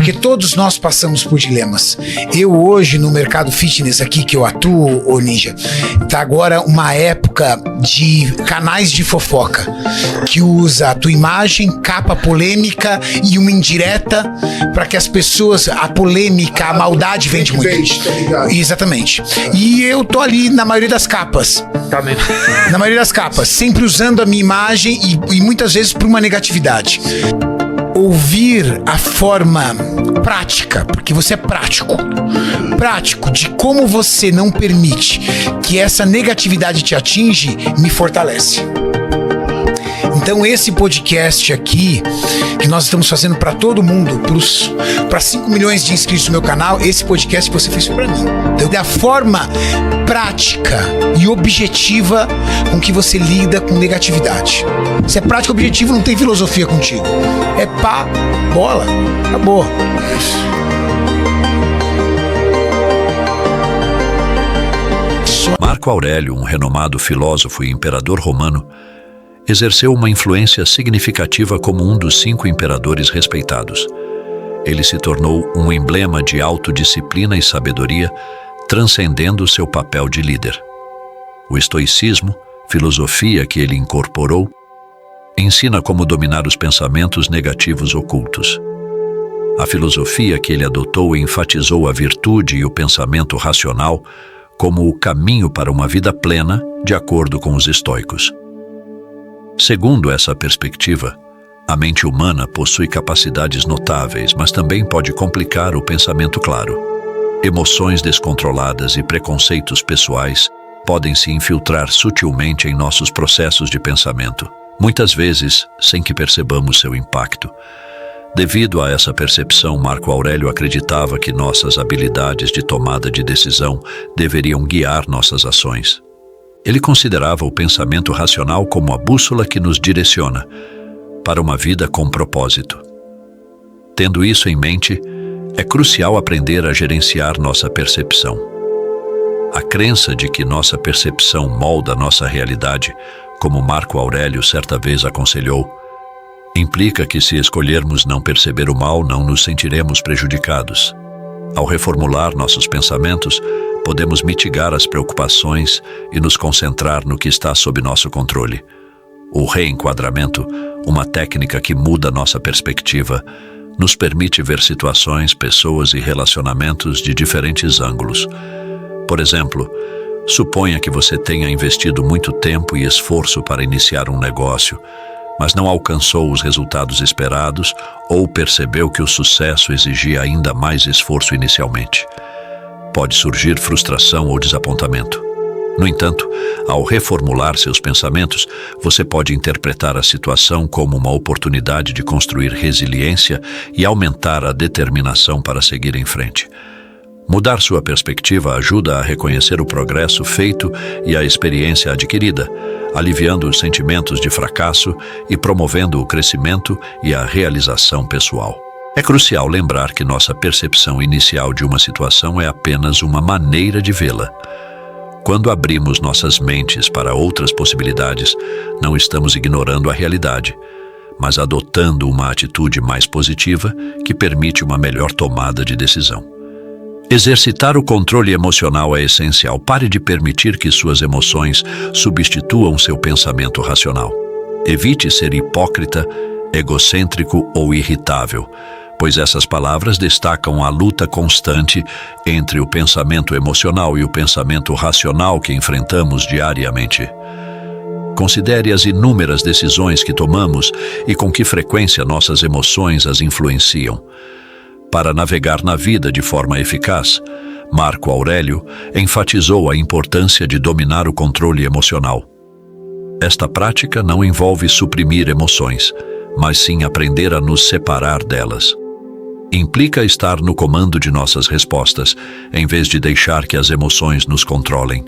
Porque todos nós passamos por dilemas. Eu hoje, no mercado fitness aqui que eu atuo, ô Ninja, tá agora uma época de canais de fofoca, que usa a tua imagem, capa polêmica e uma indireta para que as pessoas, a polêmica, a maldade vende muito. Exatamente. E eu tô ali na maioria das capas. Também. Na maioria das capas, sempre usando a minha imagem e muitas vezes por uma negatividade. Ouvir a forma prática, porque você é prático de como você não permite que essa negatividade te atinge, me fortalece. Então esse podcast aqui, que nós estamos fazendo para todo mundo, para 5 milhões de inscritos no meu canal, esse podcast que você fez para mim. Então é a forma prática e objetiva com que você lida com negatividade. Se é prático e objetivo, não tem filosofia contigo. É pá, bola, acabou. Marco Aurélio, um renomado filósofo e imperador romano, exerceu uma influência significativa como um dos 5 imperadores respeitados. Ele se tornou um emblema de autodisciplina e sabedoria, transcendendo seu papel de líder. O estoicismo, filosofia que ele incorporou, ensina como dominar os pensamentos negativos ocultos. A filosofia que ele adotou enfatizou a virtude e o pensamento racional como o caminho para uma vida plena, de acordo com os estoicos. Segundo essa perspectiva, a mente humana possui capacidades notáveis, mas também pode complicar o pensamento claro. Emoções descontroladas e preconceitos pessoais podem se infiltrar sutilmente em nossos processos de pensamento, muitas vezes sem que percebamos seu impacto. Devido a essa percepção, Marco Aurélio acreditava que nossas habilidades de tomada de decisão deveriam guiar nossas ações. Ele considerava o pensamento racional como a bússola que nos direciona para uma vida com propósito. Tendo isso em mente, é crucial aprender a gerenciar nossa percepção. A crença de que nossa percepção molda nossa realidade, como Marco Aurélio certa vez aconselhou, implica que se escolhermos não perceber o mal, não nos sentiremos prejudicados. Ao reformular nossos pensamentos, podemos mitigar as preocupações e nos concentrar no que está sob nosso controle. O reenquadramento, uma técnica que muda nossa perspectiva, nos permite ver situações, pessoas e relacionamentos de diferentes ângulos. Por exemplo, suponha que você tenha investido muito tempo e esforço para iniciar um negócio, mas não alcançou os resultados esperados ou percebeu que o sucesso exigia ainda mais esforço inicialmente. Pode surgir frustração ou desapontamento. No entanto, ao reformular seus pensamentos, você pode interpretar a situação como uma oportunidade de construir resiliência e aumentar a determinação para seguir em frente. Mudar sua perspectiva ajuda a reconhecer o progresso feito e a experiência adquirida, aliviando os sentimentos de fracasso e promovendo o crescimento e a realização pessoal. É crucial lembrar que nossa percepção inicial de uma situação é apenas uma maneira de vê-la. Quando abrimos nossas mentes para outras possibilidades, não estamos ignorando a realidade, mas adotando uma atitude mais positiva que permite uma melhor tomada de decisão. Exercitar o controle emocional é essencial. Pare de permitir que suas emoções substituam seu pensamento racional. Evite ser hipócrita, egocêntrico ou irritável, pois essas palavras destacam a luta constante entre o pensamento emocional e o pensamento racional que enfrentamos diariamente. Considere as inúmeras decisões que tomamos e com que frequência nossas emoções as influenciam. Para navegar na vida de forma eficaz, Marco Aurélio enfatizou a importância de dominar o controle emocional. Esta prática não envolve suprimir emoções, mas sim aprender a nos separar delas. Implica estar no comando de nossas respostas, em vez de deixar que as emoções nos controlem.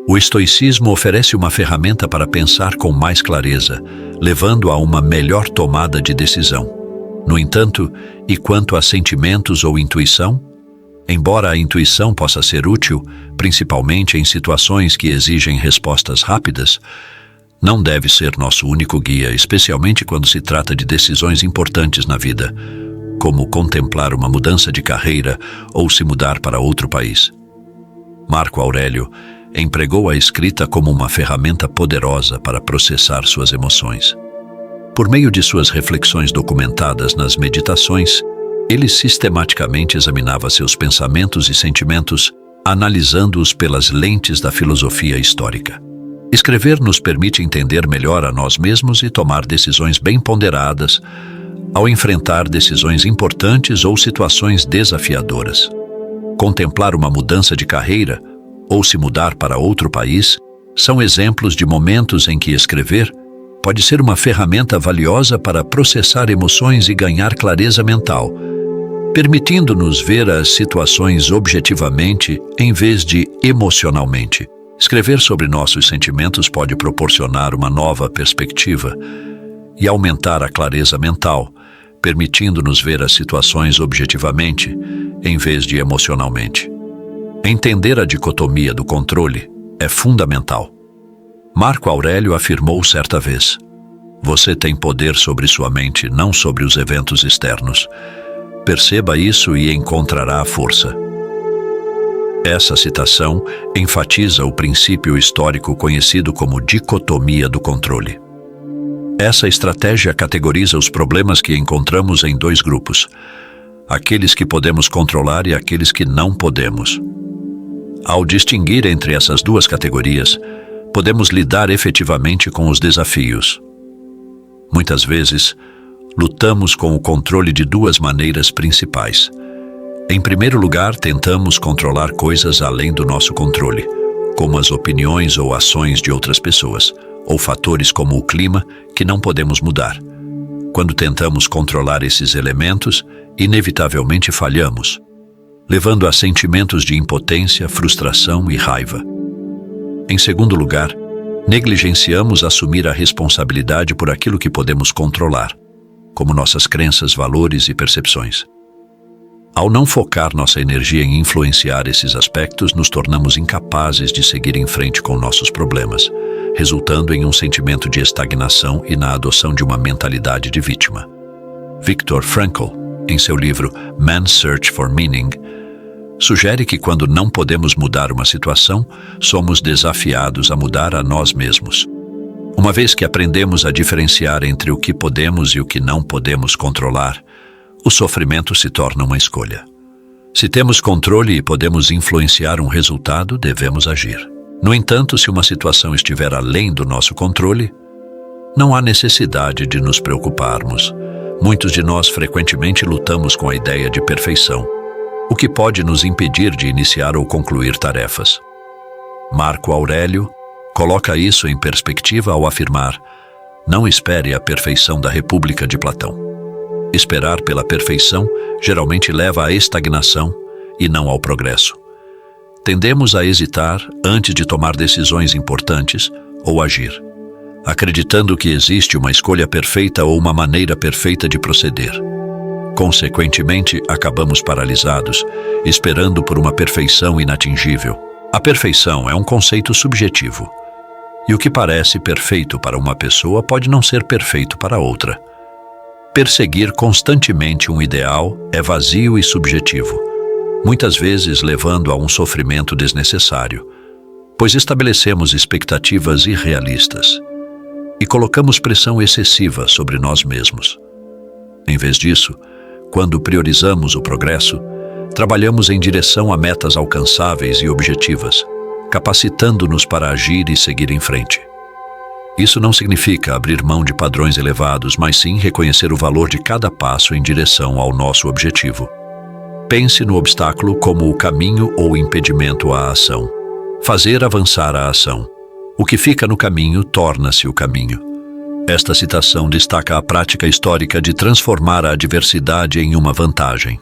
O estoicismo oferece uma ferramenta para pensar com mais clareza, levando a uma melhor tomada de decisão. No entanto, e quanto a sentimentos ou intuição? Embora a intuição possa ser útil, principalmente em situações que exigem respostas rápidas, não deve ser nosso único guia, especialmente quando se trata de decisões importantes na vida. como contemplar uma mudança de carreira ou se mudar para outro país. Marco Aurélio empregou a escrita como uma ferramenta poderosa para processar suas emoções. Por meio de suas reflexões documentadas nas meditações, ele sistematicamente examinava seus pensamentos e sentimentos, analisando-os pelas lentes da filosofia histórica. Escrever nos permite entender melhor a nós mesmos e tomar decisões bem ponderadas ao enfrentar decisões importantes ou situações desafiadoras. Contemplar uma mudança de carreira ou se mudar para outro país são exemplos de momentos em que escrever pode ser uma ferramenta valiosa para processar emoções e ganhar clareza mental, permitindo-nos ver as situações objetivamente em vez de emocionalmente. Escrever sobre nossos sentimentos pode proporcionar uma nova perspectiva e aumentar a clareza mental, permitindo-nos ver as situações objetivamente em vez de emocionalmente. Entender a dicotomia do controle é fundamental. Marco Aurélio afirmou certa vez: "Você tem poder sobre sua mente, não sobre os eventos externos. Perceba isso e encontrará a força." Essa citação enfatiza o princípio histórico conhecido como dicotomia do controle. Essa estratégia categoriza os problemas que encontramos em dois grupos: aqueles que podemos controlar e aqueles que não podemos. Ao distinguir entre essas duas categorias, podemos lidar efetivamente com os desafios. Muitas vezes, lutamos com o controle de duas maneiras principais. Em primeiro lugar, tentamos controlar coisas além do nosso controle, como as opiniões ou ações de outras pessoas, ou fatores como o clima que não podemos mudar. Quando tentamos controlar esses elementos, inevitavelmente falhamos, levando a sentimentos de impotência, frustração e raiva. Em segundo lugar, negligenciamos assumir a responsabilidade por aquilo que podemos controlar, como nossas crenças, valores e percepções. Ao não focar nossa energia em influenciar esses aspectos, nos tornamos incapazes de seguir em frente com nossos problemas, resultando em um sentimento de estagnação e na adoção de uma mentalidade de vítima. Viktor Frankl, em seu livro Man's Search for Meaning, sugere que quando não podemos mudar uma situação, somos desafiados a mudar a nós mesmos. Uma vez que aprendemos a diferenciar entre o que podemos e o que não podemos controlar, o sofrimento se torna uma escolha. Se temos controle e podemos influenciar um resultado, devemos agir. No entanto, se uma situação estiver além do nosso controle, não há necessidade de nos preocuparmos. Muitos de nós frequentemente lutamos com a ideia de perfeição, o que pode nos impedir de iniciar ou concluir tarefas. Marco Aurélio coloca isso em perspectiva ao afirmar: "Não espere a perfeição da República de Platão." Esperar pela perfeição geralmente leva à estagnação e não ao progresso. Tendemos a hesitar antes de tomar decisões importantes ou agir, acreditando que existe uma escolha perfeita ou uma maneira perfeita de proceder. Consequentemente, acabamos paralisados, esperando por uma perfeição inatingível. A perfeição é um conceito subjetivo, e o que parece perfeito para uma pessoa pode não ser perfeito para outra. Perseguir constantemente um ideal é vazio e subjetivo, muitas vezes levando a um sofrimento desnecessário, pois estabelecemos expectativas irrealistas e colocamos pressão excessiva sobre nós mesmos. Em vez disso, quando priorizamos o progresso, trabalhamos em direção a metas alcançáveis e objetivas, capacitando-nos para agir e seguir em frente. Isso não significa abrir mão de padrões elevados, mas sim reconhecer o valor de cada passo em direção ao nosso objetivo. Pense no obstáculo como o caminho ou impedimento à ação. Fazer avançar a ação. O que fica no caminho torna-se o caminho. Esta citação destaca a prática histórica de transformar a adversidade em uma vantagem.